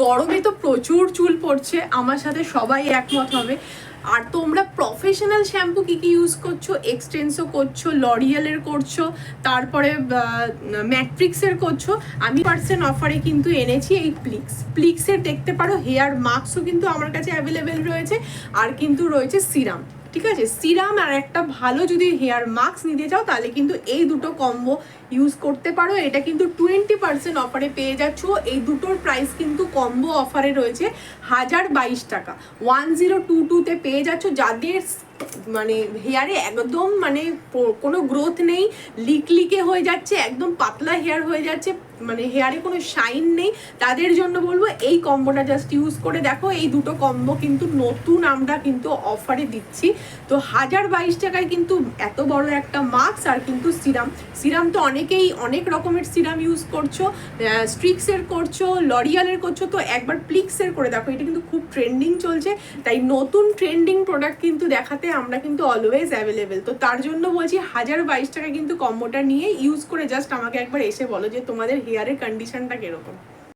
গরমে তো প্রচুর চুল পড়ছে, আমার সাথে সবাই একমত হবে। আর তোমরা প্রফেশনাল শ্যাম্পু কি কি ইউজ করছো? এক্সটেন্সো করছো, লরিয়ালের করছো, তারপরে ম্যাট্রিক্সের করছো। আমি পার্সেন্ট অফারে কিন্তু এনেছি এই প্লিক্সের দেখতে পারো হেয়ার মাস্কও কিন্তু আমার কাছে অ্যাভেলেবেল রয়েছে, আর কিন্তু রয়েছে সিরাম। ঠিক আছে, সিরাম আর একটা ভালো যদি হেয়ার মাস্ক নিতে চাও তাহলে কিন্তু এই দুটো কম্বো ইউজ করতে পারো। এটা কিন্তু 20% অফারে পেয়ে যাচ্ছ। এই দুটোর প্রাইস কিন্তু কম্বো অফারে রয়েছে 1022 টাকা, 1022-তে পেয়ে যাচ্ছ। যাদের মানে হেয়ারে একদম মানে কোনো গ্রোথ নেই, লিকে হয়ে যাচ্ছে, একদম পাতলা হেয়ার হয়ে যাচ্ছে, মানে হেয়ারে কোনো শাইন নেই, তাদের জন্য বলবো এই কম্বোটা জাস্ট ইউজ করে দেখো। এই দুটো কম্বো কিন্তু নতুন আমরা কিন্তু অফারে দিচ্ছি। তো 1022 টাকায় কিন্তু এত বড় একটা মাস্ক আর কিন্তু সিরাম তো অনেকেই অনেক রকমের সিরাম ইউজ করছো, স্ট্রিক্সের করছো, লরিয়ালের করছো, তো একবার প্লিক্সের করে দেখো। এটা কিন্তু খুব ট্রেন্ডিং চলছে, তাই নতুন ট্রেন্ডিং প্রোডাক্ট কিন্তু দেখাতে আমরা কিন্তু অলওয়েজ অ্যাভেলেবেল। তো তার জন্য বলছি 1022 টাকা কিন্তু কম্বোটা নিয়ে ইউজ করে জাস্ট আমাকে একবার এসে বলো যে তোমাদের হেয়ারের কন্ডিশনটা কিরকম।